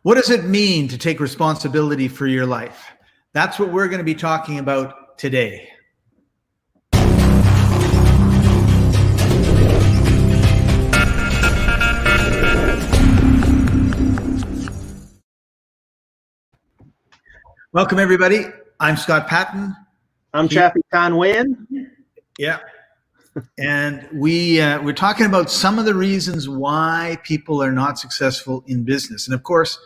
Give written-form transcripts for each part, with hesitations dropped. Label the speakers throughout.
Speaker 1: What does it mean to take responsibility for your life? That's what we're going to be talking about today. Welcome, everybody. I'm Scott Patton.
Speaker 2: I'm Chaffee Conwayan.
Speaker 1: Yeah. And we're talking about some of the reasons why people are not successful in business. And of course,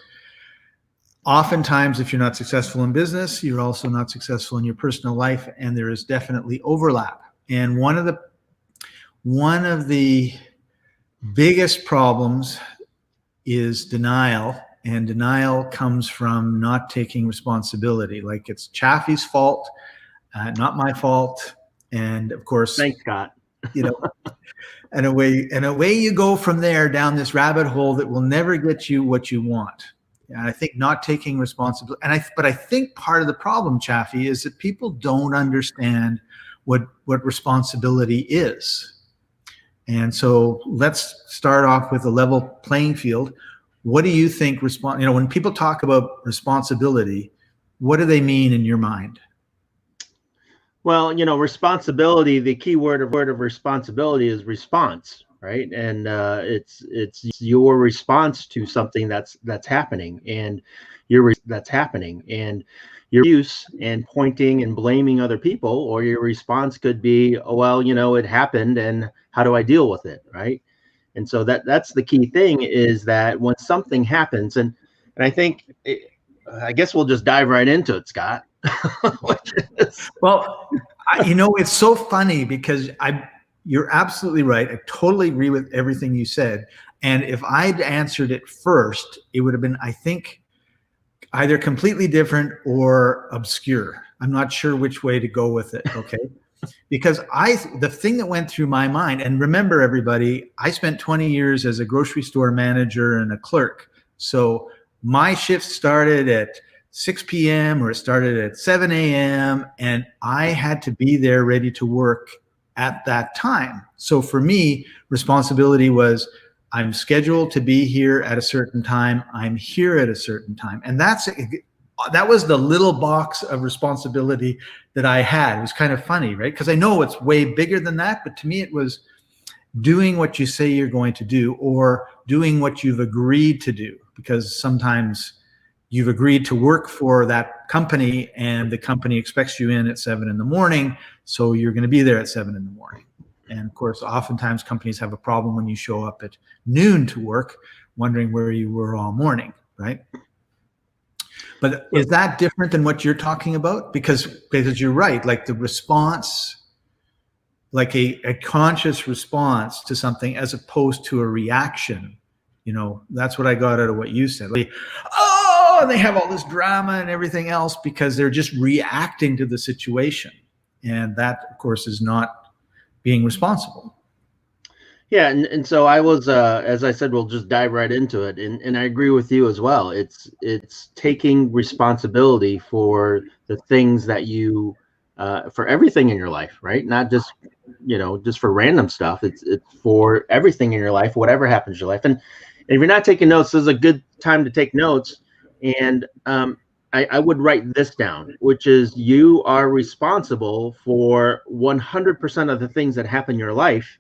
Speaker 1: oftentimes, if you're not successful in business, you're also not successful in your personal life, and there is definitely overlap. And one of the biggest problems is denial. And denial comes from not taking responsibility. Like it's Chaffee's fault, not my fault. And of course,
Speaker 2: thanks, Scott.
Speaker 1: And away you go from there down this rabbit hole that will never get you what you want. And I think not taking responsibility. But I think part of the problem, Chaffee, is that people don't understand what responsibility is. And so let's start off with a level playing field. What do you think when people talk about responsibility, what do they mean in your mind?
Speaker 2: Well, responsibility, the key word of responsibility is response, right? And it's your response to something that's happening, and your use and pointing and blaming other people, or your response could be, oh, well, it happened, and how do I deal with it, right? And so that's the key thing, is that when something happens, and I think, I guess we'll just dive right into it, Scott.
Speaker 1: Well, it's so funny because you're absolutely right. I totally agree with everything you said. And if I'd answered it first, it would have been, I think, either completely different or obscure. I'm not sure which way to go with it. Okay. Because the thing that went through my mind, and remember everybody, I spent 20 years as a grocery store manager and a clerk. So my shift started at 6 p.m. or it started at 7 a.m. and I had to be there ready to work at that time. So for me, responsibility was, I'm scheduled to be here at a certain time. I'm here at a certain time. And that was the little box of responsibility that I had. It was kind of funny, right? Because I know it's way bigger than that, but to me it was doing what you say you're going to do, or doing what you've agreed to do, because sometimes you've agreed to work for that company and the company expects you in at 7 in the morning. So you're going to be there at 7 in the morning. And of course, oftentimes companies have a problem when you show up at noon to work, wondering where you were all morning, right? But is that different than what you're talking about? Because you're right, like the response, like a conscious response to something as opposed to a reaction. That's what I got out of what you said. Like, and they have all this drama and everything else because they're just reacting to the situation. And that, of course, is not being responsible.
Speaker 2: Yeah. And so I was, as I said, we'll just dive right into it. And I agree with you as well. It's taking responsibility for the things that you, for everything in your life, right? Not just, just for random stuff. It's for everything in your life, whatever happens in your life. And if you're not taking notes, this is a good time to take notes. And I would write this down, which is, you are responsible for 100% of the things that happen in your life,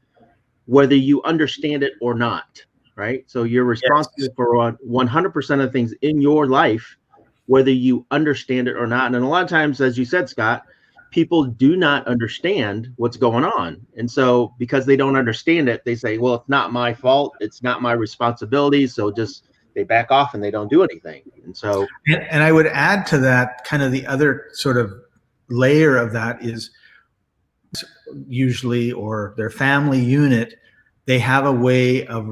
Speaker 2: whether you understand it or not, right? So you're responsible for 100% of the things in your life, whether you understand it or not. And a lot of times, as you said, Scott, people do not understand what's going on. And so because they don't understand it, they say, well, it's not my fault. It's not my responsibility. So they back off and they don't do anything. And so,
Speaker 1: and I would add to that, kind of the other sort of layer of that is, usually, or their family unit, they have a way of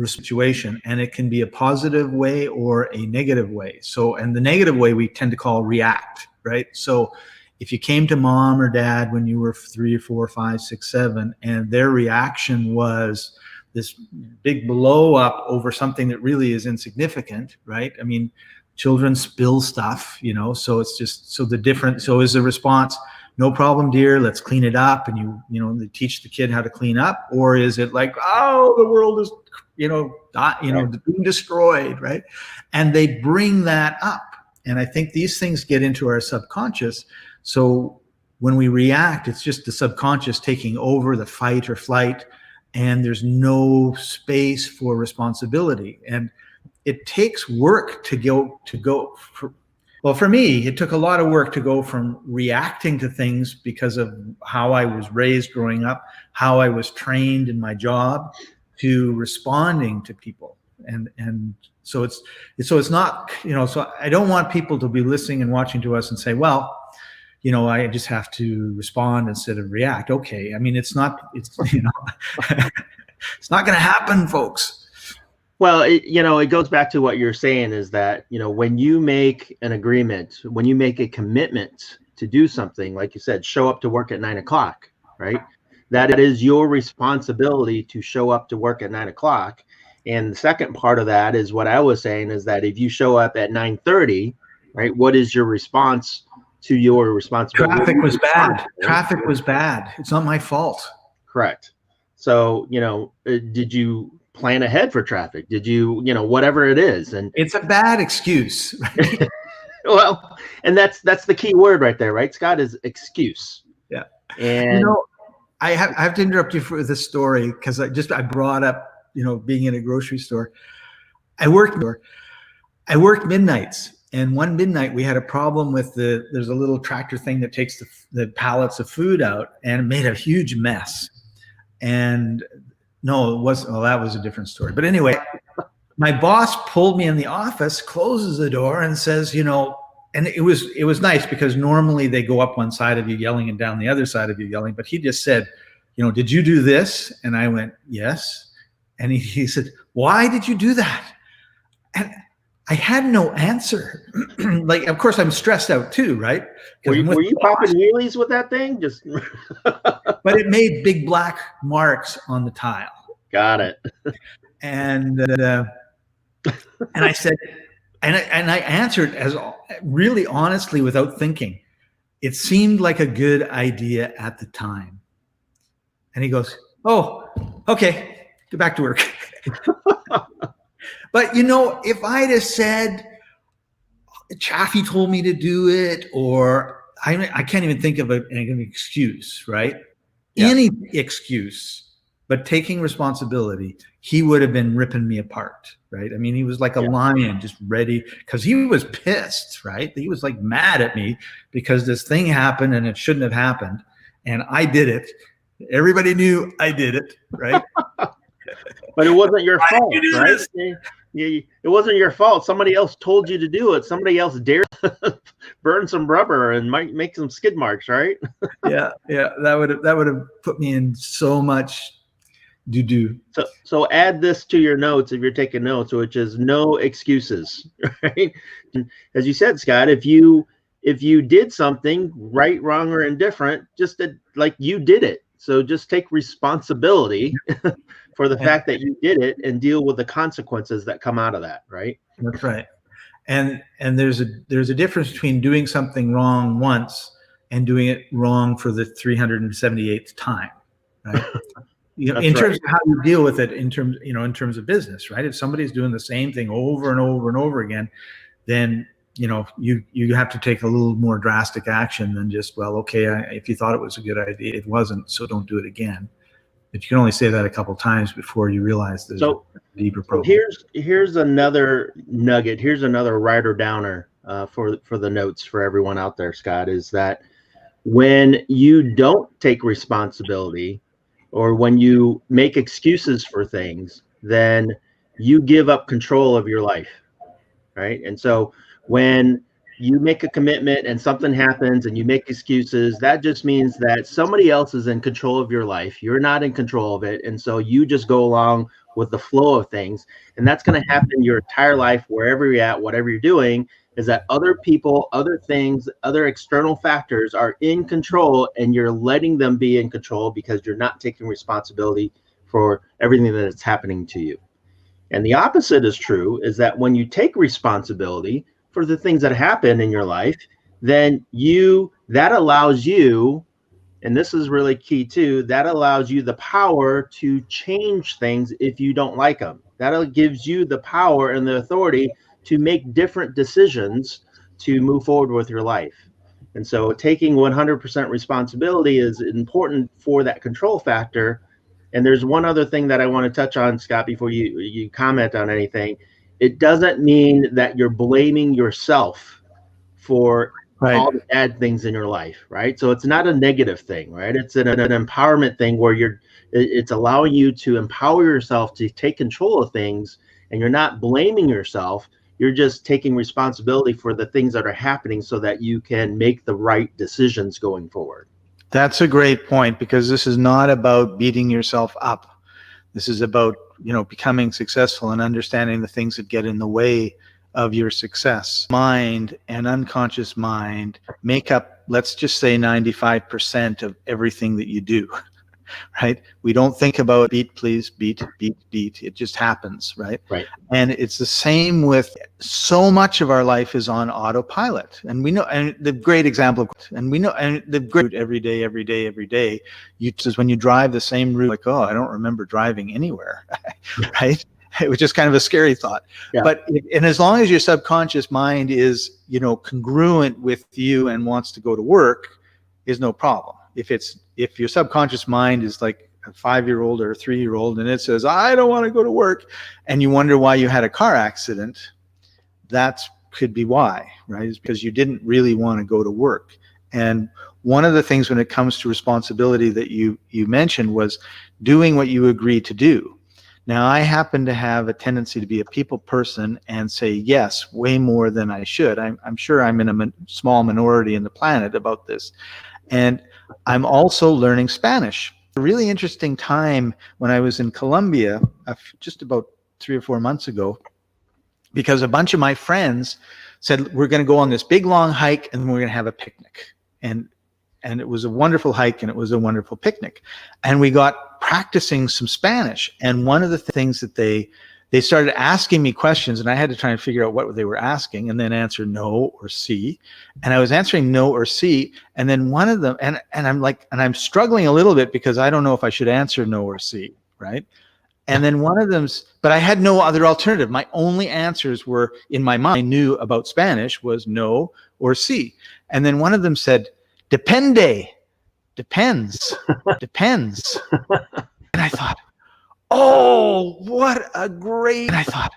Speaker 1: situation, and it can be a positive way or a negative way. So, and the negative way we tend to call react, right? So if you came to mom or dad when you were 3 or 4, 5, 6, 7, and their reaction was this big blow up over something that really is insignificant, right? I mean, children spill stuff, so it's just, so is the response, no problem, dear, let's clean it up, and they teach the kid how to clean up? Or is it like, oh, the world is being destroyed, right? And they bring that up. And I think these things get into our subconscious. So when we react, it's just the subconscious taking over, the fight or flight, and there's no space for responsibility. And it takes work to go for me, it took a lot of work to go from reacting to things because of how I was raised growing up, how I was trained in my job, to responding to people. And so it's not, so I don't want people to be listening and watching to us and say, well, I just have to respond instead of react. Okay. I mean, it's not it's not going to happen, folks.
Speaker 2: Well, it goes back to what you're saying, is that, when you make an agreement, when you make a commitment to do something, like you said, show up to work at 9 o'clock, right? That it is your responsibility to show up to work at 9 o'clock. And the second part of that is what I was saying, is that if you show up at 9:30, right, what is your response to your responsibility?
Speaker 1: Traffic was bad. It's not my fault.
Speaker 2: Correct. So, did you plan ahead for traffic? Did you, whatever it is? And
Speaker 1: it's a bad excuse. Right?
Speaker 2: Well, and that's the key word right there, right, Scott, is excuse.
Speaker 1: Yeah.
Speaker 2: And
Speaker 1: I have to interrupt you for this story, because I brought up, being in a grocery store. I worked midnights, and one midnight we had a problem with there's a little tractor thing that takes the pallets of food out, and it made a huge mess. And no, it wasn't. Well, that was a different story. But anyway, my boss pulled me in the office, closes the door, and says, and it was nice, because normally they go up one side of you yelling and down the other side of you yelling. But he just said, did you do this? And I went, yes. And he said, why did you do that? And I had no answer. Like, of course, I'm stressed out too, right?
Speaker 2: Were you popping wheelies with that thing? Just.
Speaker 1: But it made big black marks on the tile.
Speaker 2: Got it.
Speaker 1: And I said, and I answered as really honestly, without thinking. It seemed like a good idea at the time. And he goes, oh, okay, get back to work. But if I'd have said, Chaffee told me to do it, or I can't even think of an excuse, right? Yeah. Any excuse, but taking responsibility, he would have been ripping me apart, right? I mean, he was like a lion, just ready, because he was pissed, right? He was like mad at me because this thing happened and it shouldn't have happened, and I did it. Everybody knew I did it, right?
Speaker 2: But it wasn't your fault, right? It wasn't your fault. Somebody else told you to do it. Somebody else dared burn some rubber and might make some skid marks, right?
Speaker 1: Yeah. That would have put me in so much doo-doo.
Speaker 2: So add this to your notes if you're taking notes, which is no excuses, right? As you said, Scott, if you did something right, wrong, or indifferent, just like you did it. So just take responsibility for the fact that you did it and deal with the consequences that come out of that, right?
Speaker 1: That's right. And there's a difference between doing something wrong once and doing it wrong for the 378th time, right? In terms of how you deal with it, in terms of business, right? If somebody's doing the same thing over and over and over again, then you have to take a little more drastic action than just, well, okay, if you thought it was a good idea, it wasn't, so don't do it again. But you can only say that a couple of times before you realize there's a deeper problem.
Speaker 2: Here's another nugget. Here's another writer downer for the notes for everyone out there, Scott, is that when you don't take responsibility, or when you make excuses for things, then you give up control of your life, right? And so when you make a commitment and something happens and you make excuses, that just means that somebody else is in control of your life. You're not in control of it. And so you just go along with the flow of things. And that's going to happen your entire life, wherever you're at, whatever you're doing, is that other people, other things, other external factors are in control, and you're letting them be in control because you're not taking responsibility for everything that is happening to you. And the opposite is true, is that when you take responsibility for the things that happen in your life, then you that allows you, and this is really key too, that allows you the power to change things if you don't like them. That gives you the power and the authority to make different decisions to move forward with your life. And so taking 100% responsibility is important for that control factor. And there's one other thing that I want to touch on, Scott, before you comment on anything. It doesn't mean that you're blaming yourself for all the bad things in your life, right? So it's not a negative thing, right? It's an empowerment thing where it's allowing you to empower yourself to take control of things, and you're not blaming yourself. You're just taking responsibility for the things that are happening so that you can make the right decisions going forward.
Speaker 1: That's a great point, because this is not about beating yourself up. This is about, becoming successful and understanding the things that get in the way of your success. Mind and unconscious mind make up, let's just say, 95% of everything that you do, right? We don't think about beat, please, beat. It just happens, right?
Speaker 2: Right.
Speaker 1: And it's the same with so much of our life is on autopilot. And we know, and the great example of, and we know, and the great every day, just when you drive the same route, like, oh, I don't remember driving anywhere, right? It was just kind of a scary thought.
Speaker 2: Yeah.
Speaker 1: And as long as your subconscious mind is, congruent with you and wants to go to work, is no problem. If your subconscious mind is like a 5-year-old or a 3-year-old and it says, I don't want to go to work, and you wonder why you had a car accident, that could be why, right? It's because you didn't really want to go to work. And one of the things when it comes to responsibility that you mentioned was doing what you agreed to do. Now, I happen to have a tendency to be a people person and say yes way more than I should. I'm sure I'm in a small minority in the planet about this. And I'm also learning Spanish. A really interesting time when I was in Colombia just about 3 or 4 months ago, because a bunch of my friends said, we're going to go on this big long hike and we're going to have a picnic. And it was a wonderful hike and it was a wonderful picnic. And we got practicing some Spanish. And one of the things that they started asking me questions, and I had to try and figure out what they were asking and then answer no or sí. And I was answering no or sí. And then one of them, and I'm struggling a little bit because I don't know if I should answer no or sí, right? And then one of them's, but I had no other alternative. My only answers were, in my mind, I knew about Spanish, was no or sí. And then one of them said, depende, depends. And I thought, oh, what a great, and I thought,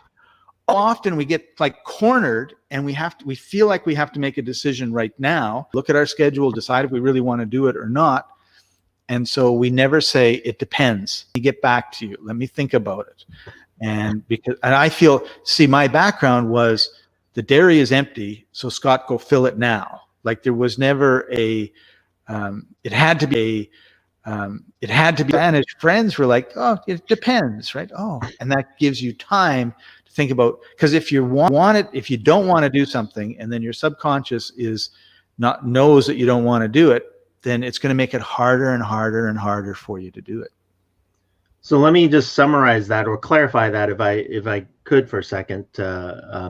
Speaker 1: often we get like cornered and we feel like we have to make a decision right now, look at our schedule, decide if we really want to do it or not. And so we never say, it depends. Let me get back to you. Let me think about it. And I feel, my background was the dairy is empty, so Scott, go fill it now. Like there was never it had to be Spanish friends were like, oh, it depends, right? Oh, and that gives you time to think about, because if you don't want to do something, and then your subconscious knows that you don't want to do it, then it's going to make it harder and harder and harder for you to do it.
Speaker 2: So let me just summarize that or clarify that if I could for a second,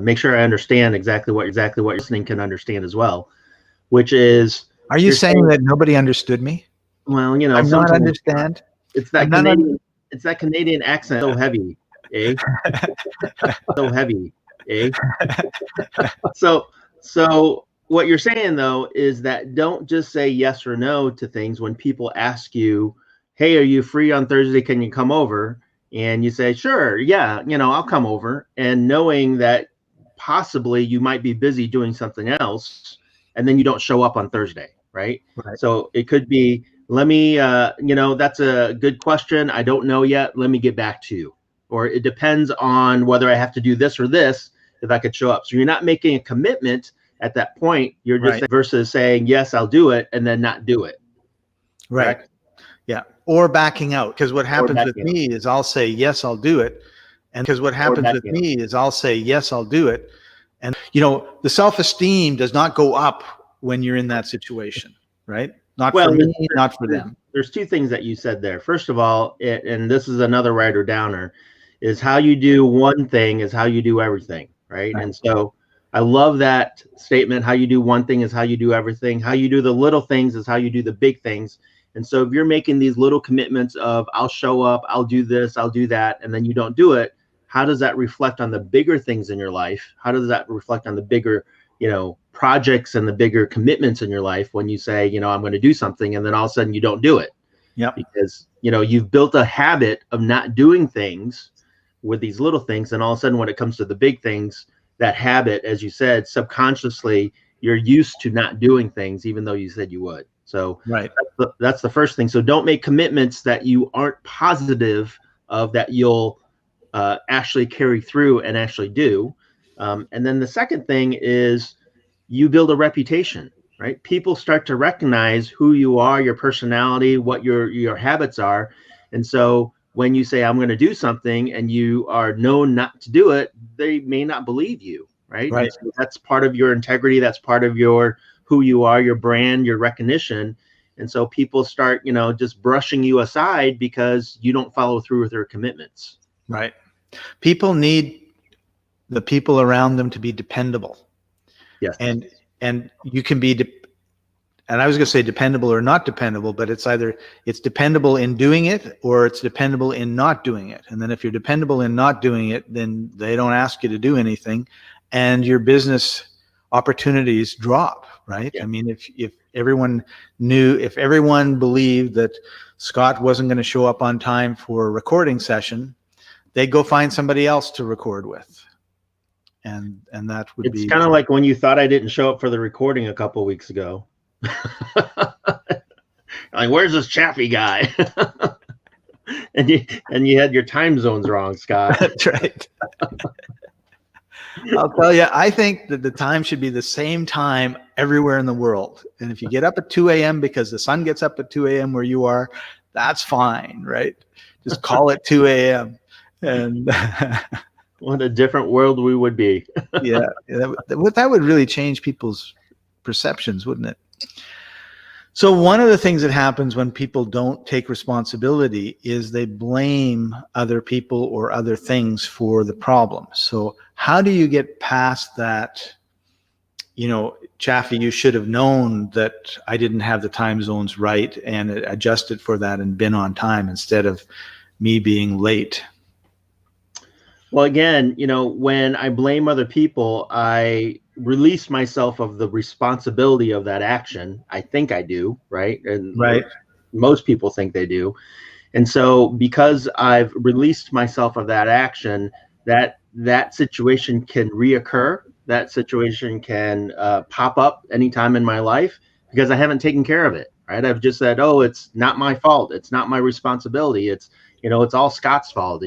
Speaker 2: make sure I understand exactly what listening can understand as well, which is.
Speaker 1: Are you saying that nobody understood me?
Speaker 2: Well,
Speaker 1: I'm not understand.
Speaker 2: It's that Canadian accent, so heavy, eh? So heavy, eh? So what you're saying though is that don't just say yes or no to things when people ask you, hey, are you free on Thursday? Can you come over? And you say, sure, yeah, I'll come over. And knowing that possibly you might be busy doing something else, and then you don't show up on Thursday, right? So it could be, let me, that's a good question. I don't know yet. Let me get back to you. Or it depends on whether I have to do this or this, if I could show up. So you're not making a commitment at that point. You're just versus saying, yes, I'll do it, and then not do it.
Speaker 1: Right. Correct? Yeah. Or backing out. Because what happens with me is I'll say, yes, I'll do it. And because what happens with me is I'll say, yes, I'll do it. And, the self-esteem does not go up when you're in that situation, right? Not for me, not for them.
Speaker 2: There's two things that you said there. First of all, and this is another writer downer, is how you do one thing is how you do everything, right? And so I love that statement. How you do one thing is how you do everything. How you do the little things is how you do the big things. And so if you're making these little commitments of I'll show up, I'll do this, I'll do that, and then you don't do it, how does that reflect on the bigger things in your life? How does that reflect on the bigger, projects and the bigger commitments in your life when you say, I'm going to do something and then all of a sudden you don't do it?
Speaker 1: Yep.
Speaker 2: Because, you've built a habit of not doing things with these little things. And all of a sudden when it comes to the big things, that habit, as you said, subconsciously, you're used to not doing things, even though you said you would. So
Speaker 1: right.
Speaker 2: That's the first thing. So don't make commitments that you aren't positive of that you'll actually carry through and actually do. And then the second thing is you build a reputation, right? People start to recognize who you are, your personality, what your habits are. And so when you say, I'm going to do something and you are known not to do it, they may not believe you, right?
Speaker 1: Right.
Speaker 2: So that's part of your integrity. That's part of who you are, your brand, your recognition. And so people start, just brushing you aside because you don't follow through with their commitments.
Speaker 1: Right. People need the people around them to be dependable.
Speaker 2: Yes.
Speaker 1: And you can be, and I was going to say dependable or not dependable, but it's either it's dependable in doing it or it's dependable in not doing it. And then if you're dependable in not doing it, then they don't ask you to do anything and your business opportunities drop, right? Yeah. I mean, if everyone believed that Scott wasn't going to show up on time for a recording session, they'd go find somebody else to record with. And that would be...
Speaker 2: It's kind of like when you thought I didn't show up for the recording a couple of weeks ago. Like, where's this Chaffee guy? and you had your time zones wrong, Scott.
Speaker 1: That's right. I'll tell you, I think that the time should be the same time everywhere in the world. And if you get up at 2 a.m. because the sun gets up at 2 a.m. where you are, that's fine, right? Just call it 2 a.m. And
Speaker 2: what a different world we would be.
Speaker 1: Yeah, that would really change people's perceptions, wouldn't it? So one of the things that happens when people don't take responsibility is they blame other people or other things for the problem. So how do you get past that? Chaffee, you should have known that I didn't have the time zones right and adjusted for that and been on time instead of me being late.
Speaker 2: Well, again, when I blame other people, I release myself of the responsibility of that action. I think I do, right? And
Speaker 1: right.
Speaker 2: Most people think they do. And so because I've released myself of that action, that situation can reoccur. That situation can pop up anytime in my life because I haven't taken care of it, right? I've just said, oh, it's not my fault. It's not my responsibility. It's, it's all Scott's fault.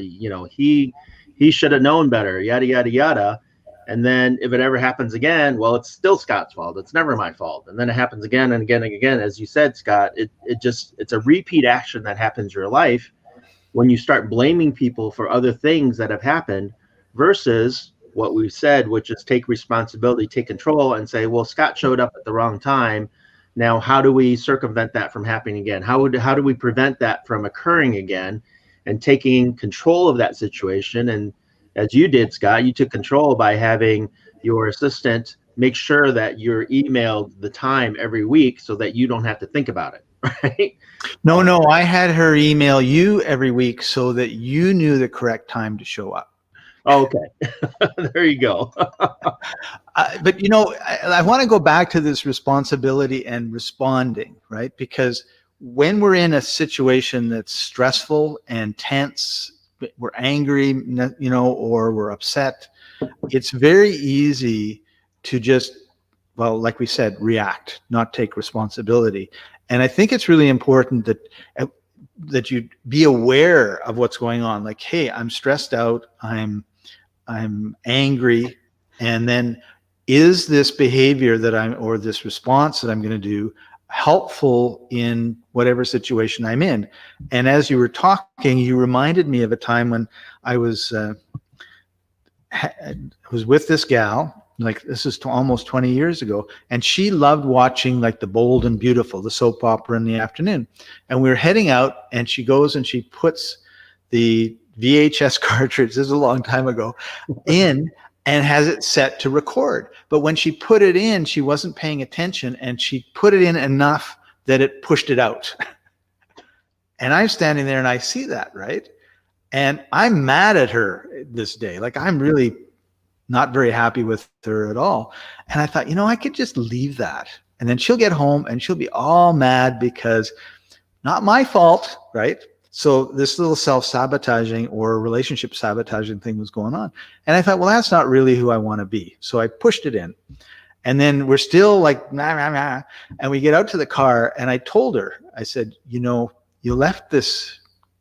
Speaker 2: He should have known better, yada, yada, yada. And then if it ever happens again, well, it's still Scott's fault. It's never my fault. And then it happens again and again and again. As you said, Scott, it's a repeat action that happens in your life when you start blaming people for other things that have happened versus what we've said, which is take responsibility, take control and say, well, Scott showed up at the wrong time. Now, how do we circumvent that from happening again? How do we prevent that from occurring again? And taking control of that situation. And as you did, Scott, you took control by having your assistant make sure that you're emailed the time every week so that you don't have to think about it, right?
Speaker 1: No, I had her email you every week so that you knew the correct time to show up.
Speaker 2: Okay. There you go.
Speaker 1: But, I want to go back to this responsibility and responding, right? Because when we're in a situation that's stressful and tense, we're angry, or we're upset, it's very easy to just, well, like we said, react, not take responsibility. And I think it's really important that you be aware of what's going on. Like, hey, I'm stressed out, I'm angry, and then is this behavior or this response that I'm going to do helpful in whatever situation I'm in? And as you were talking, you reminded me of a time when I was with this gal, like this is almost 20 years ago, and she loved watching like The Bold and Beautiful, the soap opera in the afternoon. And we were heading out and she goes and she puts the VHS cartridge, this is a long time ago, in, and has it set to record. But when she put it in, she wasn't paying attention, and she put it in enough that it pushed it out. And I'm standing there and I see that, right? And I'm mad at her this day. Like, I'm really not very happy with her at all. And I thought, I could just leave that. And then she'll get home and she'll be all mad because not my fault, right? So this little self-sabotaging or relationship sabotaging thing was going on. And I thought, well, that's not really who I want to be. So I pushed it in. And then we're still like, nah, nah, nah. And we get out to the car and I told her, I said, you left this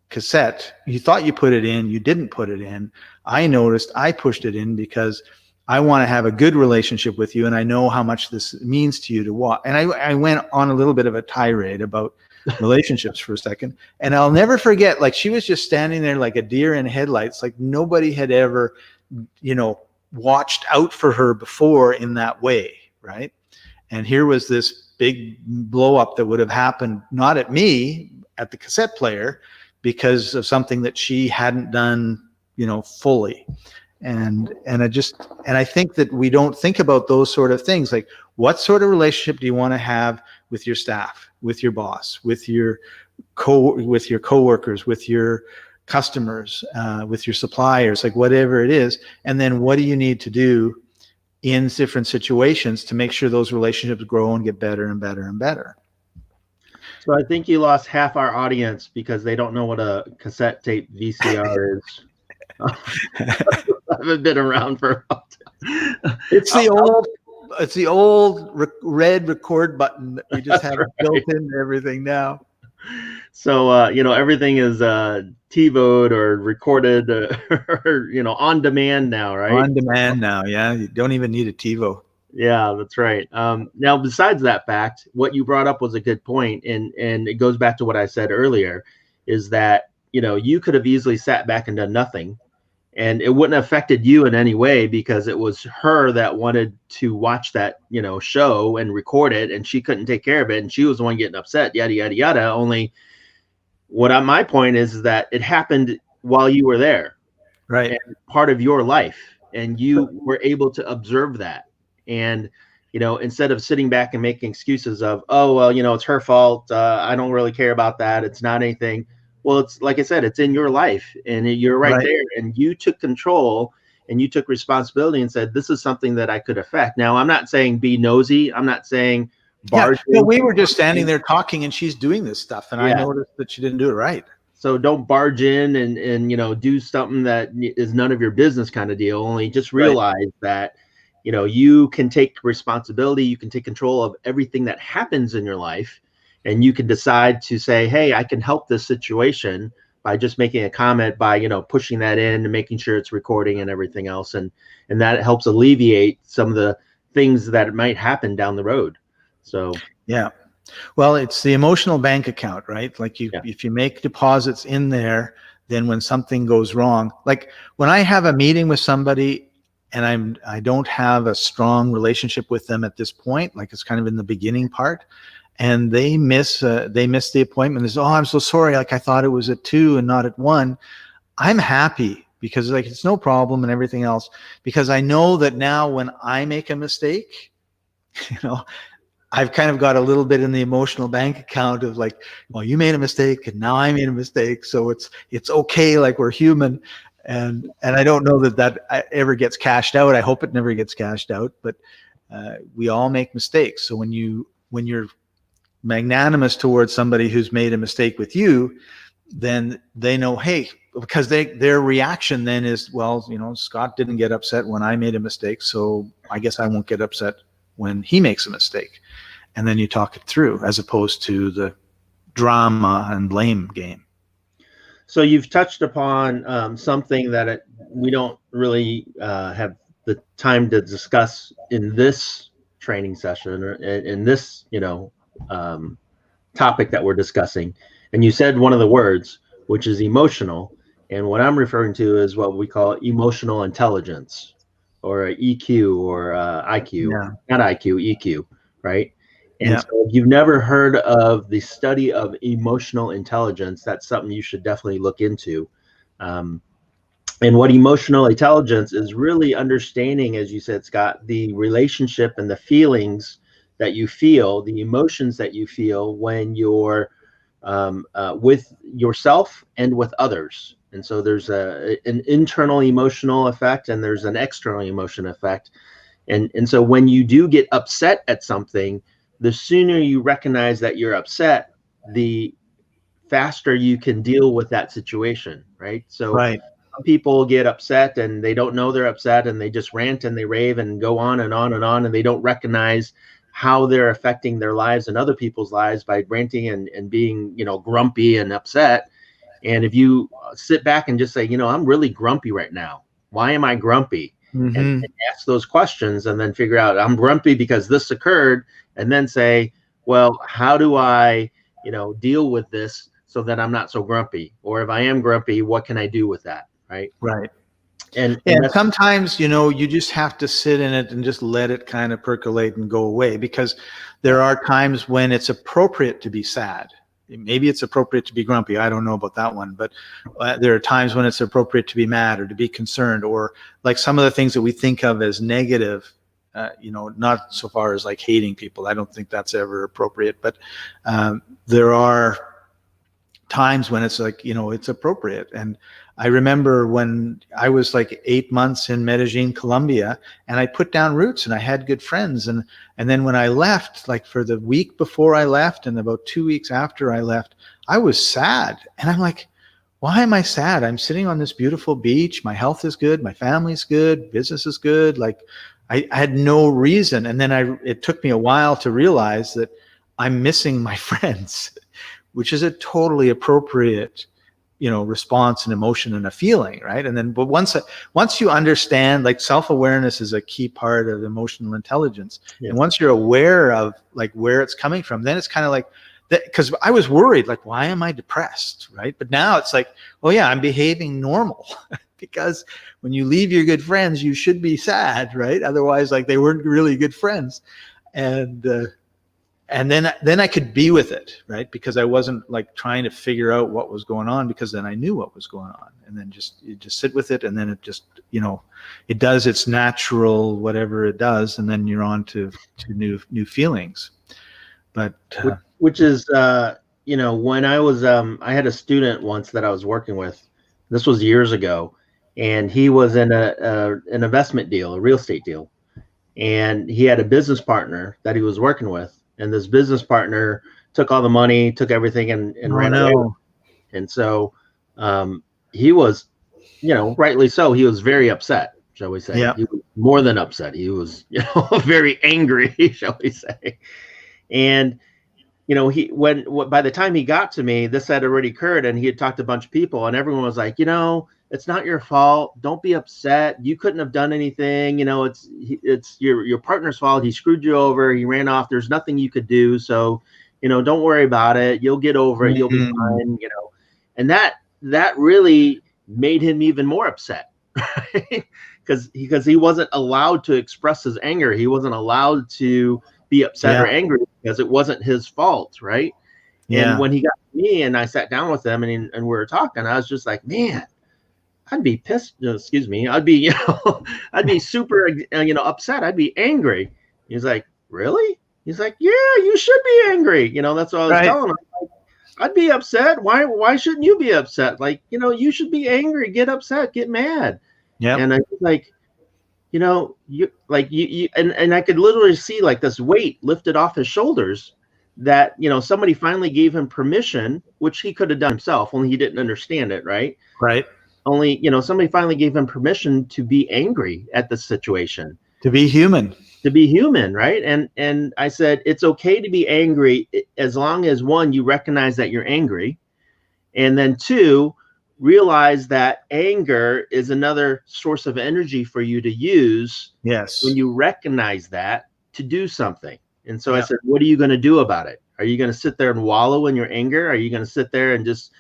Speaker 1: cassette. You thought you put it in. You didn't put it in. I noticed I pushed it in because I want to have a good relationship with you. And I know how much this means to you to watch. And I went on a little bit of a tirade about relationships for a second. And I'll never forget, like, she was just standing there like a deer in headlights. Like nobody had ever, watched out for her before in that way. Right. And here was this big blow up that would have happened, not at me, at the cassette player, because of something that she hadn't done, fully. And I think that we don't think about those sort of things. Like, what sort of relationship do you want to have with your staff, with your boss, with your coworkers, with your customers, with your suppliers, like whatever it is. And then what do you need to do in different situations to make sure those relationships grow and get better and better and better?
Speaker 2: So I think you lost half our audience because they don't know what a cassette tape VCR is. I haven't been around for a while.
Speaker 1: It's the old red record button that we just have built into everything now.
Speaker 2: So everything is TiVoed or recorded or on demand now, right?
Speaker 1: On demand now, yeah. You don't even need a TiVo.
Speaker 2: Yeah, that's right. Now, besides that fact, what you brought up was a good point, and it goes back to what I said earlier, is that you could have easily sat back and done nothing, and it wouldn't have affected you in any way because it was her that wanted to watch that show and record it, and she couldn't take care of it, and she was the one getting upset. Yada yada yada. Only, my point is that it happened while you were there,
Speaker 1: right?
Speaker 2: And part of your life, and you were able to observe that. And, instead of sitting back and making excuses of, oh, well, it's her fault. I don't really care about that. It's not anything. Well, it's like I said, it's in your life and you're right there. And you took control and you took responsibility and said, this is something that I could affect. Now, I'm not saying be nosy. I'm not saying barge.
Speaker 1: Yeah, we were just standing there talking and she's doing this stuff. And I noticed that she didn't do it right.
Speaker 2: So don't barge in and do something that is none of your business kind of deal. Only just realize that you can take responsibility, you can take control of everything that happens in your life, and you can decide to say, hey, I can help this situation by just making a comment, by, pushing that in and making sure it's recording and everything else. And that helps alleviate some of the things that might happen down the road. So,
Speaker 1: yeah. Well, it's the emotional bank account, right? Like if you make deposits in there, then when something goes wrong, like when I have a meeting with somebody and I don't have a strong relationship with them at this point, like it's kind of in the beginning part, and they miss the appointment. They say, oh, I'm so sorry. Like I thought it was at 2 and not at 1. I'm happy because like it's no problem and everything else, because I know that now when I make a mistake, I've kind of got a little bit in the emotional bank account of like, well, you made a mistake and now I made a mistake. So it's okay. Like we're human. And I don't know that ever gets cashed out. I hope it never gets cashed out, but we all make mistakes. So when you're magnanimous towards somebody who's made a mistake with you, then they know, hey, because their reaction then is, well, Scott didn't get upset when I made a mistake, so I guess I won't get upset when he makes a mistake. And then you talk it through as opposed to the drama and blame game.
Speaker 2: So you've touched upon something that we don't really have the time to discuss in this training session or in this, topic that we're discussing. And you said one of the words, which is emotional. And what I'm referring to is what we call emotional intelligence, or EQ, or IQ, not IQ, EQ, right? And so if you've never heard of the study of emotional intelligence, that's something you should definitely look into. And what emotional intelligence is really understanding, as you said, Scott, the relationship and the feelings that you feel, the emotions that you feel when you're with yourself and with others. And so there's an internal emotional effect and there's an external emotion effect. And so when you do get upset at something, the sooner you recognize that you're upset, the faster you can deal with that situation, right? So
Speaker 1: Right.
Speaker 2: some people get upset and they don't know they're upset and they just rant and they rave and go on and on and on, and they don't recognize how they're affecting their lives and other people's lives by ranting and being, grumpy and upset. And if you sit back and just say, I'm really grumpy right now. Why am I grumpy? And ask those questions and then figure out I'm grumpy because this occurred, and then say, well, how do I, deal with this so that I'm not so grumpy? Or if I am grumpy, what can I do with that? Right.
Speaker 1: Right.
Speaker 2: And
Speaker 1: And
Speaker 2: that's,
Speaker 1: sometimes, you just have to sit in it and just let it kind of percolate and go away, because there are times when it's appropriate to be sad. Maybe it's appropriate to be grumpy. I don't know about that one, but there are times when it's appropriate to be mad or to be concerned, or like some of the things that we think of as negative, not so far as like hating people. I don't think that's ever appropriate, but there are times when it's like, it's appropriate. And I remember when I was like 8 months in Medellin, Colombia, and I put down roots and I had good friends. And then when I left, like for the week before I left and about 2 weeks after I left, I was sad. And I'm like, why am I sad? I'm sitting on this beautiful beach. My health is good. My family's good. Business is good. Like I had no reason. And then it took me a while to realize that I'm missing my friends, which is a totally appropriate, response and emotion and a feeling, right? And then, but once you understand, like self-awareness is a key part of emotional intelligence.
Speaker 2: yeah.
Speaker 1: And once you're aware of like where it's coming from, then it's kind of like that, because I was worried, like, why am I depressed, right? But now it's like, oh yeah, I'm behaving normal. Because when you leave your good friends, you should be sad, right? Otherwise, like they weren't really good friends. And then I could be with it, right? Because I wasn't like trying to figure out what was going on, because then I knew what was going on. And then you just sit with it, and then it just, it does its natural whatever it does, and then you're on to new feelings. But
Speaker 2: which is when I was I had a student once that I was working with. This was years ago, and he was in an investment deal, a real estate deal, and he had a business partner that he was working with. And this business partner took all the money, took everything, and ran away. And so he was, rightly so, he was very upset, shall we say.
Speaker 1: Yeah.
Speaker 2: He was more than upset. He was, very angry, shall we say. And, by the time he got to me, this had already occurred, and he had talked to a bunch of people, and everyone was like, it's not your fault. Don't be upset. You couldn't have done anything. It's your partner's fault. He screwed you over. He ran off. There's nothing you could do. So, don't worry about it. You'll get over it. You'll be fine. And that really made him even more upset, right? Because he wasn't allowed to express his anger. He wasn't allowed to be upset or angry because it wasn't his fault, right?
Speaker 1: Yeah.
Speaker 2: And when he got to me and I sat down with him and we were talking, I was just like, man, I'd be pissed. Excuse me. I'd be, I'd be super, upset. I'd be angry. He's like, really? He's like, yeah, you should be angry. That's what I was telling him. Like, I'd be upset. Why shouldn't you be upset? Like, you should be angry, get upset, get mad.
Speaker 1: Yeah.
Speaker 2: And I was like, you and I could literally see like this weight lifted off his shoulders that, somebody finally gave him permission, which he could have done himself, only he didn't understand it. Right.
Speaker 1: Right.
Speaker 2: Only, somebody finally gave him permission to be angry at the situation.
Speaker 1: To be human.
Speaker 2: Right? And I said, it's okay to be angry as long as, one, you recognize that you're angry. And then two, realize that anger is another source of energy for you to use.
Speaker 1: Yes.
Speaker 2: When you recognize that, to do something. And so I said, what are you going to do about it? Are you going to sit there and wallow in your anger? Are you going to sit there and just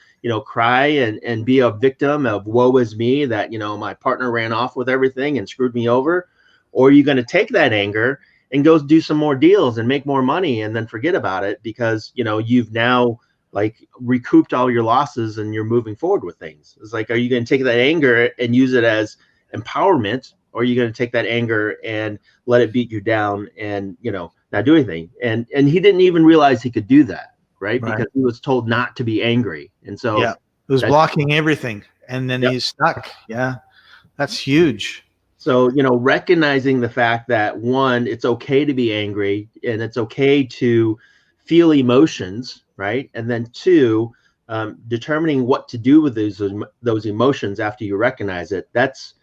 Speaker 2: cry and be a victim of woe is me that, my partner ran off with everything and screwed me over? Or are you going to take that anger and go do some more deals and make more money and then forget about it because, you've now like recouped all your losses and you're moving forward with things. It's like, are you going to take that anger and use it as empowerment, or are you going to take that anger and let it beat you down and, you know, not do anything? And he didn't even realize he could do that, right? Because he was told not to be angry. And so
Speaker 1: yeah, it was blocking everything, and then he's stuck. Yeah, that's huge.
Speaker 2: So, you know, recognizing the fact that, one, it's okay to be angry and it's okay to feel emotions, right? And then two, determining what to do with those emotions after you recognize it. That's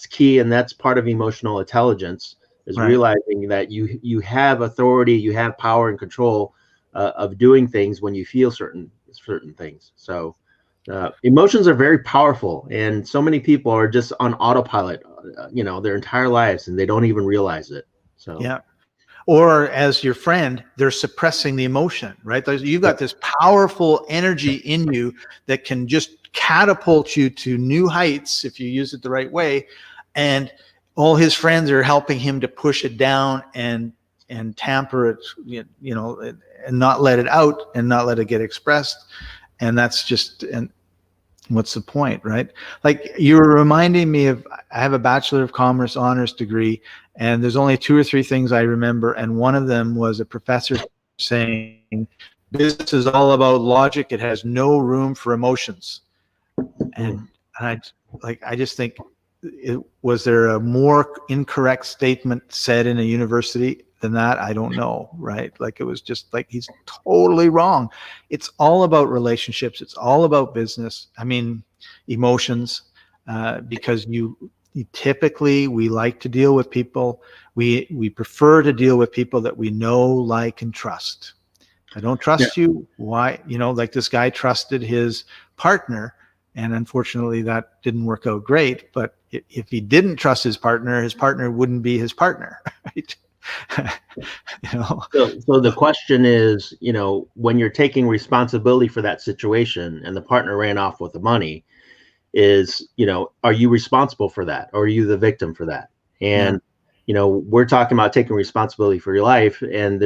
Speaker 2: key, and that's part of emotional intelligence, is realizing that you have authority, you have power and control of doing things when you feel certain things. So emotions are very powerful, and so many people are just on autopilot, you know, their entire lives, and they don't even realize it. So
Speaker 1: yeah. Or as your friend, they're suppressing the emotion, right? You've got this powerful energy in you that can just catapult you to new heights if you use it the right way. And all his friends are helping him to push it down and tamper it, you know, and not let it out and not let it get expressed. And that's just, and what's the point, right? Like, you were reminding me of, I have a Bachelor of Commerce honors degree, and there's only 2 or 3 things I remember. And one of them was a professor saying, business is all about logic. It has no room for emotions. And I just think, was there a more incorrect statement said in a university than that? I don't know, right? Like, it was just like, he's totally wrong. It's all about relationships. It's all about business. I mean, emotions, because you typically, we like to deal with people. We prefer to deal with people that we know, like, and trust. I don't trust you. Why? You know, like, this guy trusted his partner, and unfortunately that didn't work out great. But if he didn't trust his partner wouldn't be his partner, right? You know?
Speaker 2: So the question is, you know, when you're taking responsibility for that situation and the partner ran off with the money, is, you know, are you responsible for that, or are you the victim for that? And you know, we're talking about taking responsibility for your life, and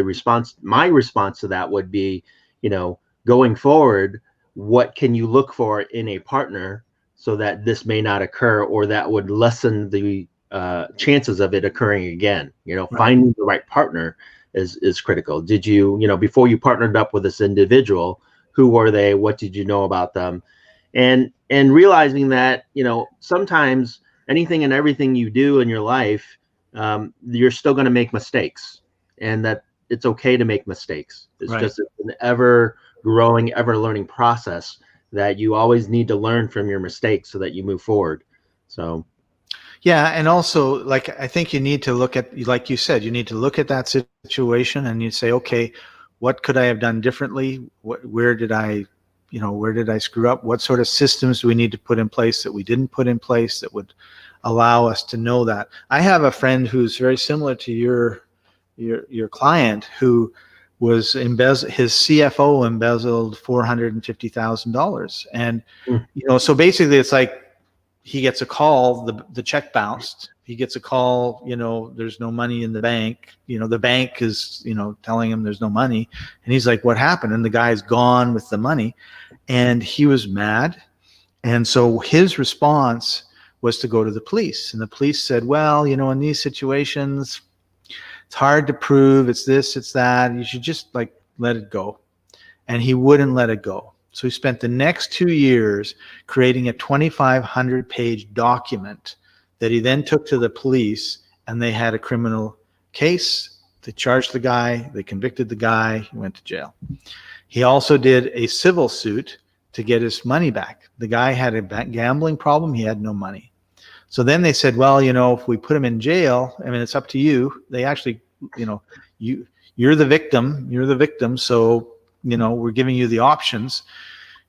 Speaker 2: my response to that would be, you know, going forward, what can you look for in a partner so that this may not occur, or that would lessen the chances of it occurring again? You know, finding the right partner is critical. Did you, you know, before you partnered up with this individual, who were they? What did you know about them? And realizing that, you know, sometimes anything and everything you do in your life, you're still going to make mistakes, and that it's okay to make mistakes. It's just an ever growing, ever learning process that you always need to learn from your mistakes so that you move forward. So
Speaker 1: yeah, and also, like, I think you need to look at, like you said, you need to look at that situation and you say, okay, what could I have done differently? Where did I screw up? What sort of systems do we need to put in place that we didn't put in place that would allow us to know that? I have a friend who's very similar to your client, who was his CFO embezzled $450,000. And, you know, so basically it's like, he gets a call, the check bounced. He gets a call, you know, there's no money in the bank. You know, the bank is, you know, telling him there's no money. And he's like, what happened? And the guy's gone with the money. And he was mad. And so his response was to go to the police. And the police said, well, you know, in these situations, it's hard to prove. It's this, it's that. You should just, like, let it go. And he wouldn't let it go. So he spent the next 2 years creating a 2,500-page document that he then took to the police, and they had a criminal case. They charged the guy. They convicted the guy. He went to jail. He also did a civil suit to get his money back. The guy had a gambling problem. He had no money. So then they said, well, you know, if we put him in jail, I mean, it's up to you. They actually, you know, you're the victim. You're the victim. So, you know, we're giving you the options.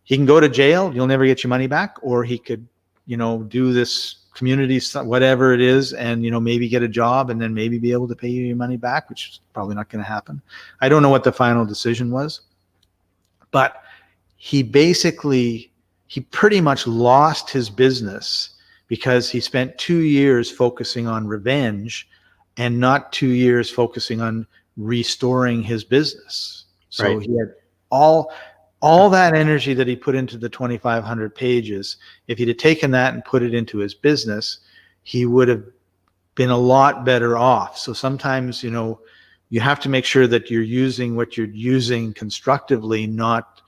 Speaker 1: He can go to jail, you'll never get your money back, or he could, you know, do this community stuff, whatever it is, and, you know, maybe get a job and then maybe be able to pay you your money back, which is probably not going to happen. I don't know what the final decision was, but he pretty much lost his business because he spent 2 years focusing on revenge and not 2 years focusing on restoring his business. So he had all that energy that he put into the 2,500 pages, if he'd have taken that and put it into his business, he would have been a lot better off. So sometimes, you have to make sure that you're using what you're using constructively, not,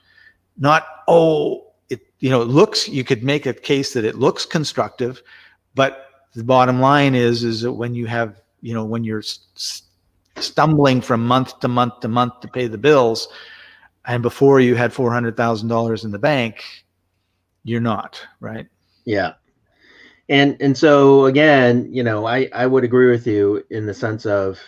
Speaker 1: it looks, you could make a case that it looks constructive, but the bottom line is that when you have, when you're stumbling from month to month to month to pay the bills, and before you had $400,000 in the bank, you're not, right?
Speaker 2: Yeah. And so again, I would agree with you in the sense of,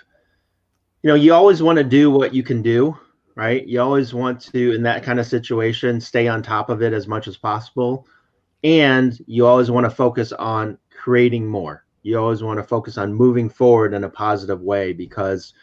Speaker 2: you always want to do what you can do, right? You always want to, in that kind of situation, stay on top of it as much as possible. And you always want to focus on creating more. You always want to focus on moving forward in a positive way, because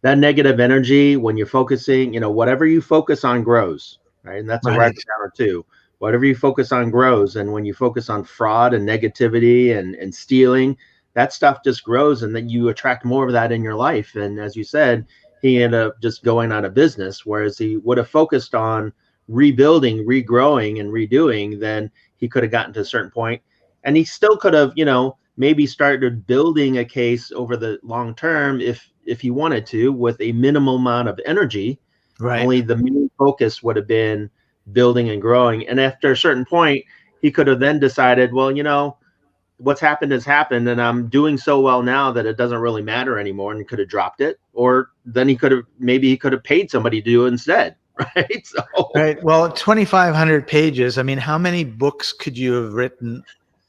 Speaker 2: that negative energy, when you're focusing, whatever you focus on grows, right? And that's a right counter too. Whatever you focus on grows. And when you focus on fraud and negativity and stealing, that stuff just grows, and then you attract more of that in your life. And as you said, he ended up just going out of business, whereas he would have focused on rebuilding, regrowing, and redoing, then he could have gotten to a certain point. And he still could have, maybe started building a case over the long term if he wanted to, with a minimal amount of energy.
Speaker 1: Right.
Speaker 2: Only the main focus would have been building and growing. And after a certain point, he could have then decided, well, what's happened has happened, and I'm doing so well now that it doesn't really matter anymore, and he could have dropped it. Or then he could have paid somebody to do it instead. Right. So,
Speaker 1: right. Well, 2,500 pages. I mean, how many books could you have written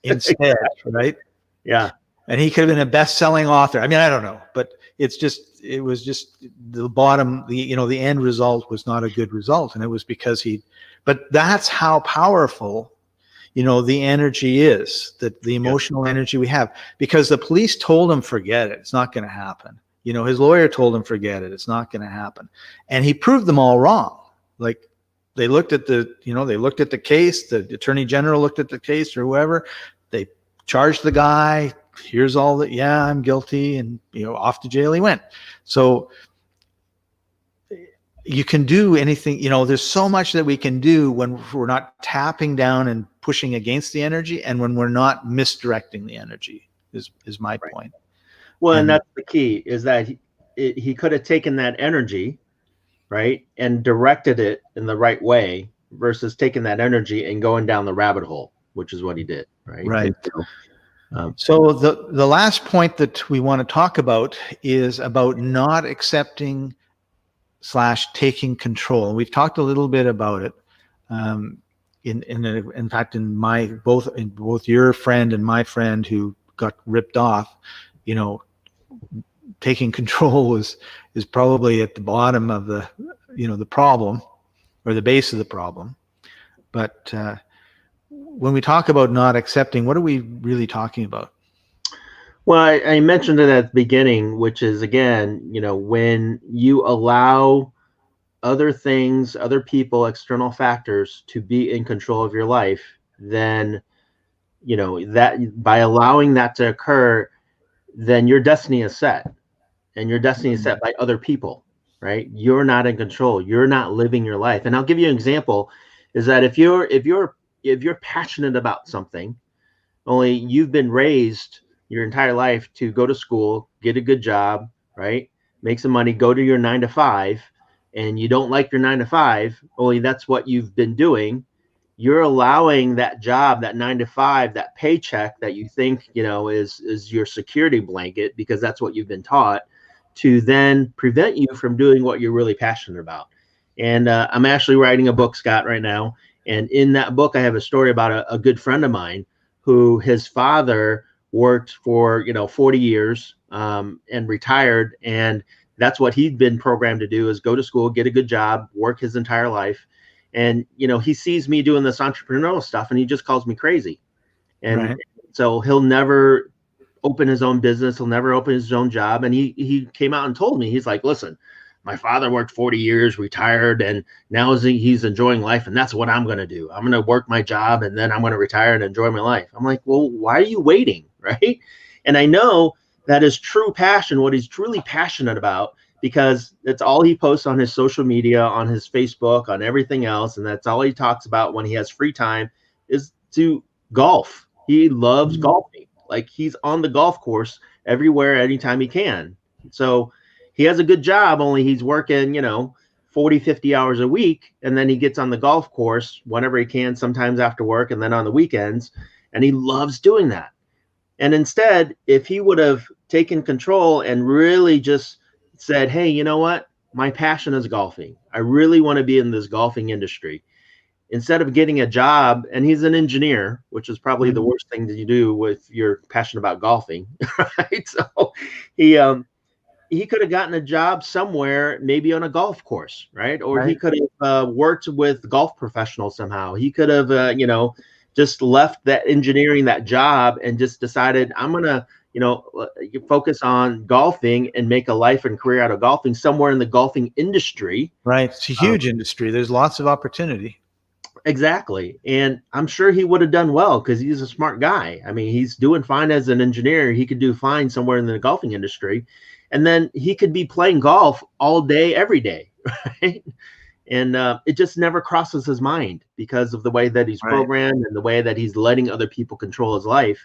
Speaker 1: instead?
Speaker 2: Exactly.
Speaker 1: Right.
Speaker 2: Yeah.
Speaker 1: And he could have been a best-selling author. I mean, I don't know, but it was just the bottom, the end result was not a good result. And it was because but that's how powerful, the energy is, that the emotional energy we have, because the police told him, forget it. It's not going to happen. His lawyer told him, forget it. It's not going to happen. And he proved them all wrong. Like, they looked at the case, the attorney general looked at the case, or whoever, they charged the guy, here's all that, yeah, I'm guilty, and off to jail he went. So you can do anything, there's so much that we can do when we're not tapping down and pushing against the energy, and when we're not misdirecting the energy is my point.
Speaker 2: Well, and that's the key, is that he could have taken that energy, right, and directed it in the right way, versus taking that energy and going down the rabbit hole, which is what he did. Right.
Speaker 1: Right. So the last point that we want to talk about is about not accepting / taking control. And we've talked a little bit about it. In fact, in both your friend and my friend who got ripped off, taking control is probably at the bottom of the problem, or the base of the problem. But when we talk about not accepting, what are we really talking about?
Speaker 2: Well, I mentioned it at the beginning, which is, again, when you allow other things, other people, external factors to be in control of your life, then, that by allowing that to occur, then your destiny is set, and your destiny is set by other people, right? You're not in control. You're not living your life. And I'll give you an example, is that if you're passionate about something, only you've been raised your entire life to go to school, get a good job, right? Make some money, go to your 9 to 5, and you don't like your 9 to 5, only that's what you've been doing. You're allowing that job, that 9 to 5, that paycheck that you think, is your security blanket, because that's what you've been taught, to then prevent you from doing what you're really passionate about. And I'm actually writing a book, Scott, right now. And in that book, I have a story about a good friend of mine who, his father worked for 40 years and retired, and that's what he'd been programmed to do, is go to school, get a good job, work his entire life. And he sees me doing this entrepreneurial stuff, and he just calls me crazy. And
Speaker 1: right.
Speaker 2: So he'll never open his own business, he'll never open his own job. And he came out and told me, he's like, listen, my father worked 40 years, retired, and now he's enjoying life. And that's what I'm going to do. I'm going to work my job, and then I'm going to retire and enjoy my life. I'm like, well, why are you waiting? Right. And I know that is true passion, what he's truly passionate about, because it's all he posts on his social media, on his Facebook, on everything else. And that's all he talks about when he has free time is to golf. He loves golfing. Like, he's on the golf course everywhere, anytime he can. So he has a good job, only he's working, 40, 50 hours a week. And then he gets on the golf course whenever he can, sometimes after work and then on the weekends. And he loves doing that. And instead, if he would have taken control and really just said, hey, you know what? My passion is golfing. I really want to be in this golfing industry. Instead of getting a job, and he's an engineer, which is probably the worst thing that you do with your passion about golfing, right? So he could have gotten a job somewhere, maybe on a golf course, right? Or he could have worked with golf professionals somehow. He could have, just left that engineering, that job, and just decided, I'm going to, focus on golfing and make a life and career out of golfing somewhere in the golfing industry.
Speaker 1: Right. It's a huge industry. There's lots of opportunity.
Speaker 2: Exactly. And I'm sure he would have done well because he's a smart guy. I mean, he's doing fine as an engineer. He could do fine somewhere in the golfing industry. And then he could be playing golf all day, every day, right? And it just never crosses his mind because of the way that he's programmed and the way that he's letting other people control his life.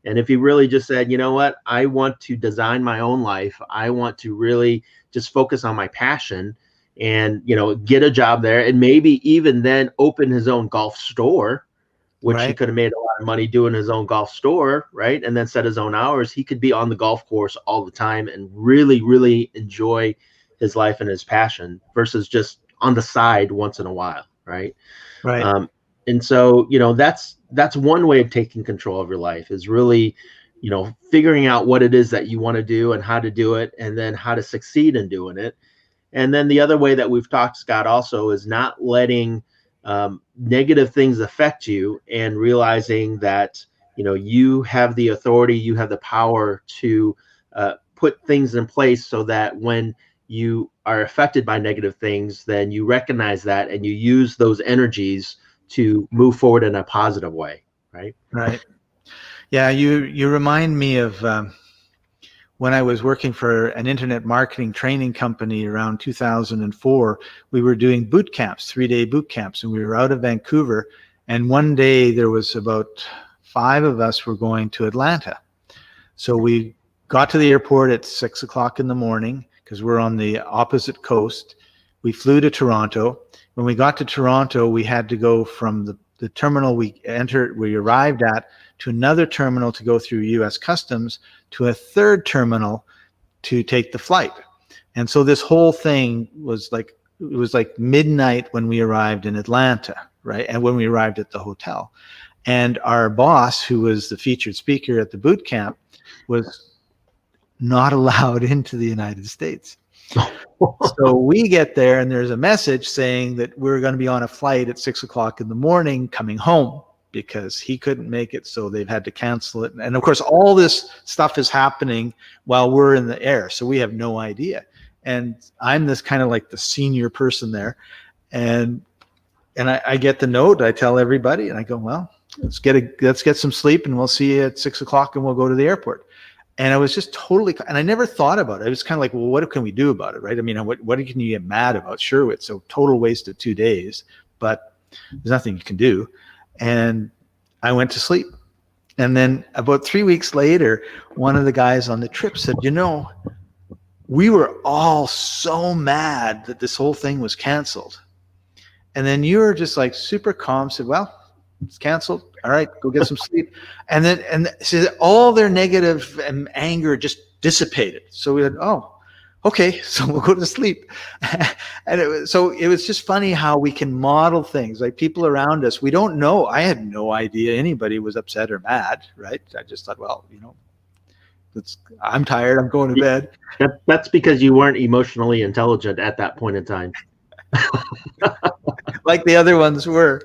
Speaker 2: And if he really just said, you know what, I want to design my own life. I want to really just focus on my passion and, get a job there, and maybe even then open his own golf store, which he could have made a lot of money doing his own golf store, right? And then set his own hours. He could be on the golf course all the time and really, really enjoy his life and his passion versus just on the side once in a while, right?
Speaker 1: Right.
Speaker 2: And so, that's one way of taking control of your life, is really, figuring out what it is that you want to do and how to do it, and then how to succeed in doing it. And then the other way that we've talked, Scott, also is not letting negative things affect you, and realizing that, you have the authority, you have the power to put things in place so that when you are affected by negative things, then you recognize that and you use those energies to move forward in a positive way. Right.
Speaker 1: Right. Yeah. You remind me of when I was working for an internet marketing training company around 2004. We were doing boot camps, 3-day boot camps, and we were out of Vancouver. And one day there was about 5 of us were going to Atlanta. So we got to the airport at 6 o'clock in the morning because we're on the opposite coast. We flew to Toronto. When we got to Toronto, we had to go from the terminal we arrived at to another terminal to go through U.S. Customs to a third terminal to take the flight. And so this whole thing was like midnight when we arrived in Atlanta, right? And when we arrived at the hotel. And our boss, who was the featured speaker at the boot camp, was not allowed into the United States. So we get there and there's a message saying that we're going to be on a flight at 6 o'clock in the morning coming home because he couldn't make it. So they've had to cancel it. And of course, all this stuff is happening while we're in the air. So we have no idea. And I'm this kind of like the senior person there. And I get the note, I tell everybody, and I go, well, let's get some sleep and we'll see you at 6 o'clock and we'll go to the airport. And I was just totally, and I never thought about it. I was kind of like, well, what can we do about it, right? I mean, what can you get mad about? Sure, it's a total waste of 2 days, but there's nothing you can do. And I went to sleep. And then about 3 weeks later, one of the guys on the trip said, we were all so mad that this whole thing was canceled. And then you were just like super calm, said, well, it's canceled. All right, go get some sleep. And so all their negative and anger just dissipated. So we had, oh, okay, so we'll go to sleep. And it was just funny how we can model things like people around us. We don't know. I had no idea anybody was upset or mad, right? I just thought, well, I'm tired. I'm going to bed.
Speaker 2: That's because you weren't emotionally intelligent at that point in time.
Speaker 1: Like the other ones were.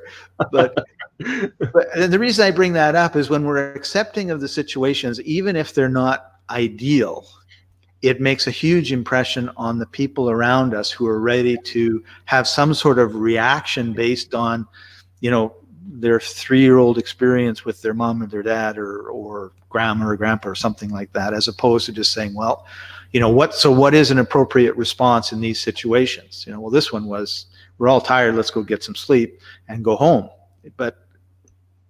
Speaker 1: But the reason I bring that up is when we're accepting of the situations, even if they're not ideal, it makes a huge impression on the people around us who are ready to have some sort of reaction based on, their 3-year-old experience with their mom and their dad, or grandma or grandpa or something like that, as opposed to just saying, well, what is an appropriate response in these situations? Well, this one was, we're all tired, let's go get some sleep and go home. But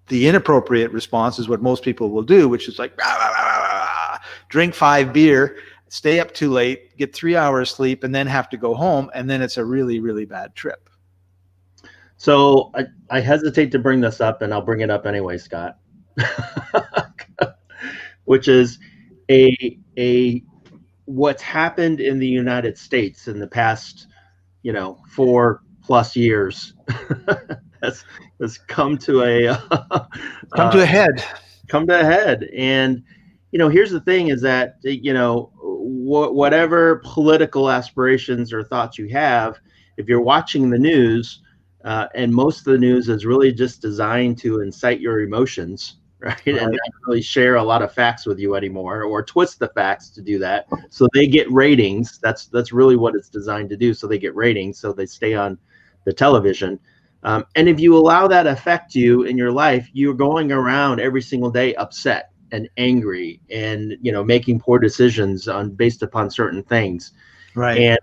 Speaker 1: the inappropriate response is what most people will do, which is like, rah, rah, rah, rah, drink 5 beer, stay up too late, get 3 hours sleep, and then have to go home. And then it's a really, really bad trip.
Speaker 2: So I hesitate to bring this up, and I'll bring it up anyway, Scott, which is what's happened in the United States in the past, 4+ years has come to a
Speaker 1: head.
Speaker 2: Come to a head. And here's the thing: is that whatever political aspirations or thoughts you have, if you're watching the news, and most of the news is really just designed to incite your emotions, right? And not really share a lot of facts with you anymore, or twist the facts to do that, so they get ratings. That's really what it's designed to do. So they get ratings, so they stay on the television. And if you allow that affect you in your life, you're going around every single day upset and angry, and making poor decisions based upon certain things.
Speaker 1: Right.
Speaker 2: And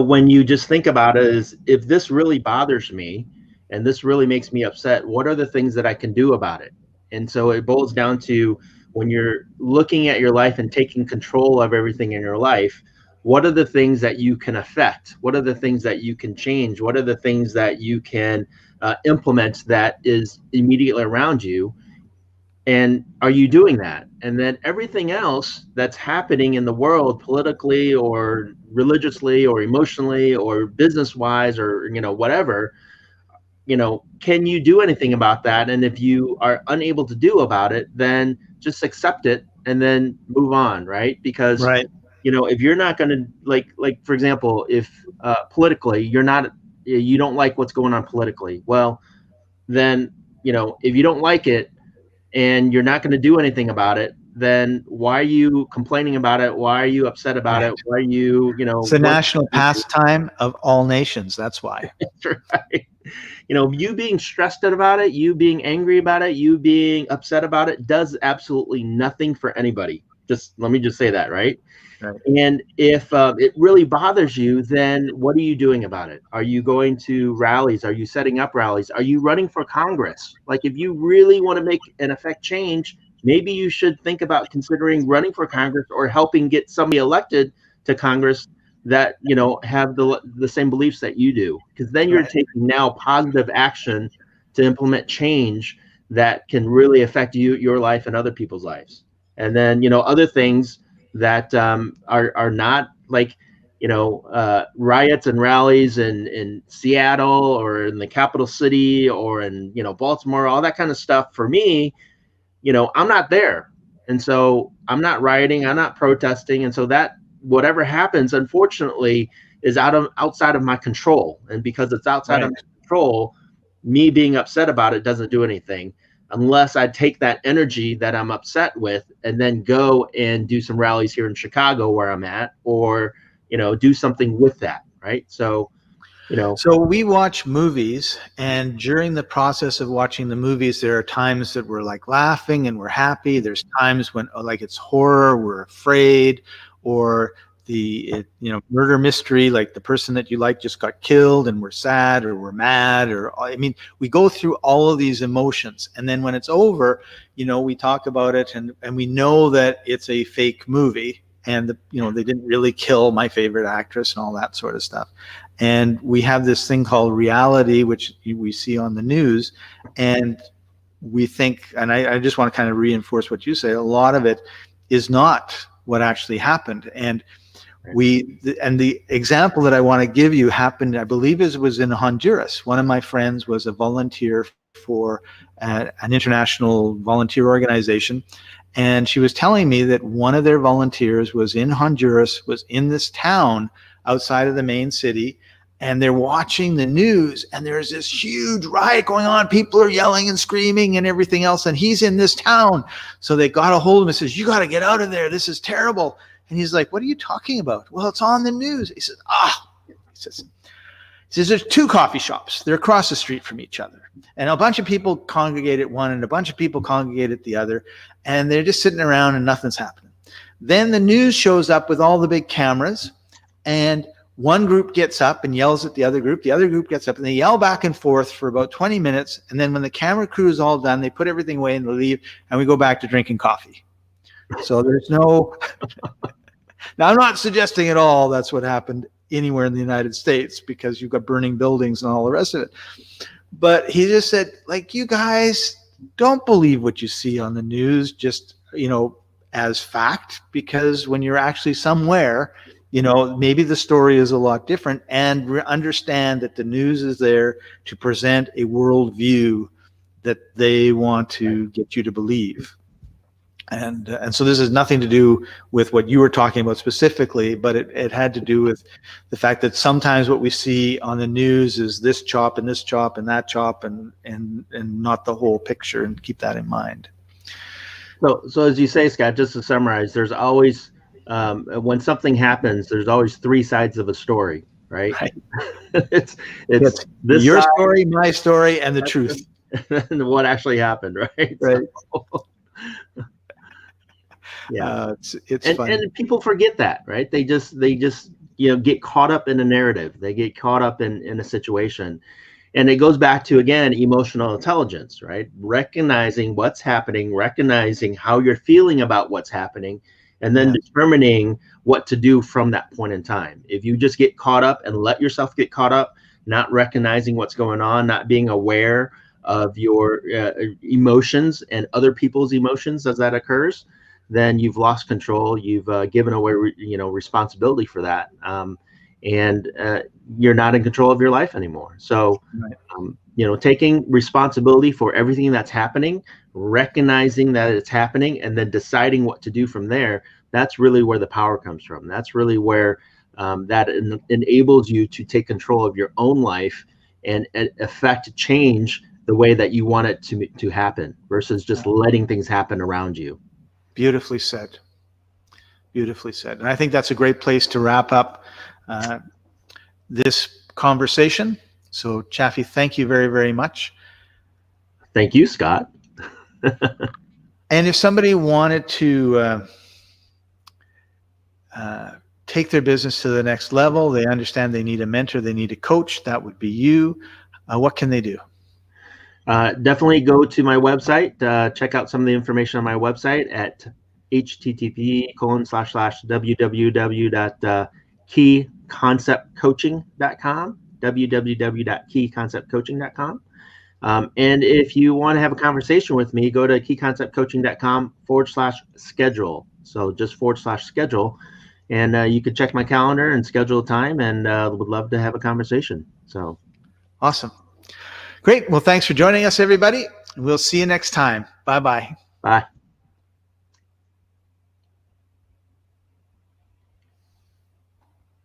Speaker 2: when you just think about it, is if this really bothers me and this really makes me upset, what are the things that I can do about it? And so it boils down to, when you're looking at your life and taking control of everything in your life, what are the things that you can affect? What are the things that you can change? What are the things that you can implement that is immediately around you? And are you doing that? And then everything else that's happening in the world, politically or religiously or emotionally or business-wise, or whatever, can you do anything about that? And if you are unable to do about it, then just accept it and then move on, right? Because if you're not going to, like for example, if politically you don't like what's going on politically, well, then if you don't like it and you're not going to do anything about it, then why are you complaining about it? Why are you upset about it? Why are you,
Speaker 1: it's the national pastime of all nations. That's why.
Speaker 2: That's right. You being stressed out about it, you being angry about it, you being upset about it does absolutely nothing for anybody. Let me just say that, right? And if it really bothers you, then what are you doing about it? Are you going to rallies? Are you setting up rallies? Are you running for Congress? Like, if you really want to make and affect change, maybe you should think about considering running for Congress, or helping get somebody elected to Congress that have the same beliefs that you do, because then you're taking now positive action to implement change that can really affect your life and other people's lives. And then other things that are not like riots and rallies in Seattle or in the capital city or in Baltimore, all that kind of stuff. For me, I'm not there, and so I'm not rioting, I'm not protesting, and so that whatever happens, unfortunately, is outside of my control. And because it's outside of my control, me being upset about it doesn't do anything, unless I take that energy that I'm upset with and then go and do some rallies here in Chicago where I'm at, or do something with that, right? So
Speaker 1: So we watch movies, and during the process of watching the movies, there are times that we're like laughing and we're happy. There's times when like it's horror, we're afraid, or murder mystery, like the person that you like just got killed and we're sad, or we're mad, or we go through all of these emotions. And then when it's over, we talk about it, and we know that it's a fake movie, and they didn't really kill my favorite actress and all that sort of stuff. And we have this thing called reality, which we see on the news, and we think, and I just want to kind of reinforce what you say, a lot of it is not what actually happened. And the example that I want to give you happened, I believe it was in Honduras. One of my friends was a volunteer for an international volunteer organization, and she was telling me that one of their volunteers was in Honduras, was in this town outside of the main city, and they're watching the news, and there's this huge riot going on. People are yelling and screaming and everything else, and he's in this town. So they got a hold of him and says, "You got to get out of there. This is terrible." And he's like, "What are you talking about?" "Well, it's on the news." He says, he says, He says there's two coffee shops. They're across the street from each other. And a bunch of people congregate at one and a bunch of people congregate at the other. And they're just sitting around and nothing's happening. Then the news shows up with all the big cameras, and one group gets up and yells at the other group gets up, and they yell back and forth for about 20 minutes. And then when the camera crew is all done, they put everything away and they leave, and we go back to drinking coffee. So there's no, now I'm not suggesting at all that's what happened anywhere in the United States, because you've got burning buildings and all the rest of it. But he just said, like, you guys don't believe what you see on the news, just, as fact, because when you're actually somewhere, maybe the story is a lot different, and understand that the news is there to present a worldview that they want to get you to believe. And so this has nothing to do with what you were talking about specifically, but it had to do with the fact that sometimes what we see on the news is this chop and this chop and that chop, and not the whole picture, and keep that in mind.
Speaker 2: So as you say, Scott, just to summarize, there's always, when something happens, there's always three sides of a story, right? it's this
Speaker 1: your
Speaker 2: side,
Speaker 1: story, my story, and the truth.
Speaker 2: And what actually happened, right?
Speaker 1: Right.
Speaker 2: So, yeah,
Speaker 1: it's fun.
Speaker 2: And people forget that, right? They just get caught up in a narrative. They get caught up in a situation, and it goes back to, again, emotional intelligence, right? Recognizing what's happening, recognizing how you're feeling about what's happening, and then determining what to do from that point in time. If you just get caught up and let yourself get caught up, not recognizing what's going on, not being aware of your emotions and other people's emotions as that occurs, then you've lost control. You've given away, responsibility for that, and you're not in control of your life anymore. So, taking responsibility for everything that's happening, recognizing that it's happening, and then deciding what to do from there. That's really where the power comes from. That's really where that enables you to take control of your own life and affect change the way that you want it to happen, versus just letting things happen around you.
Speaker 1: Beautifully said. Beautifully said. And I think that's a great place to wrap up this conversation. So, Chaffee, thank you very, very much.
Speaker 2: Thank you, Scott.
Speaker 1: And if somebody wanted to take their business to the next level, they understand they need a mentor, they need a coach, that would be you. What can they do?
Speaker 2: Definitely go to my website, check out some of the information on my website at http://www.keyconceptcoaching.com, www.keyconceptcoaching.com. And if you want to have a conversation with me, go to keyconceptcoaching.com/schedule. So just /schedule. And you can check my calendar and schedule a time, and would love to have a conversation. So
Speaker 1: awesome. Great. Well, thanks for joining us, everybody. We'll see you next time. Bye-bye.
Speaker 2: Bye.